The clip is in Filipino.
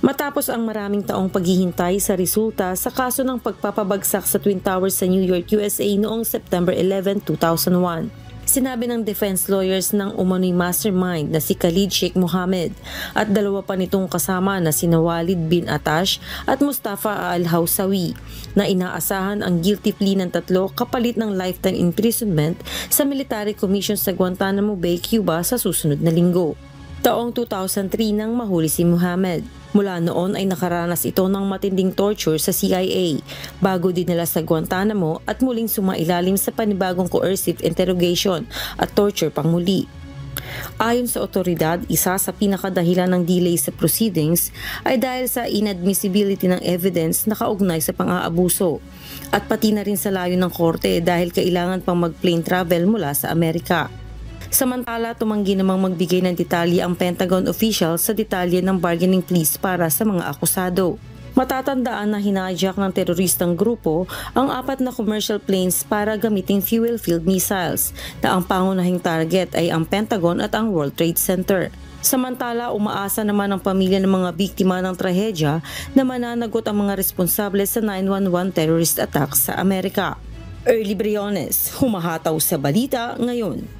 Matapos ang maraming taong paghihintay sa resulta sa kaso ng pagpapabagsak sa Twin Towers sa New York, USA noong September 11, 2001. Sinabi ng defense lawyers ng umano'y mastermind na si Khalid Sheikh Mohammed at dalawa pa nitong kasama na sina Walid bin Atash at Mustafa Al-Hawsawi na inaasahan ang guilty plea ng tatlo kapalit ng lifetime imprisonment sa military commission sa Guantanamo Bay, Cuba sa susunod na linggo. Taong 2003 nang mahuli si Mohammed. Mula noon ay nakaranas ito ng matinding torture sa CIA bago dinala sa Guantanamo at muling sumailalim sa panibagong coercive interrogation at torture pangmuli. Ayon sa otoridad, isa sa pinakadahilan ng delay sa proceedings ay dahil sa inadmissibility ng evidence na kaugnay sa pang-aabuso at pati na rin sa layo ng korte dahil kailangan pang mag-plane travel mula sa Amerika. Samantala, tumanggi namang magbigay ng detalye ang Pentagon official sa detalye ng bargaining pleas para sa mga akusado. Matatandaan na hinijack ng teroristang grupo ang 4 na commercial planes para gamiting fuel-filled missiles na ang pangunahing target ay ang Pentagon at ang World Trade Center. Samantala, umaasa naman ang pamilya ng mga biktima ng trahedya na mananagot ang mga responsable sa 9/11 terrorist attacks sa Amerika. Early Briones, humahataw sa balita ngayon.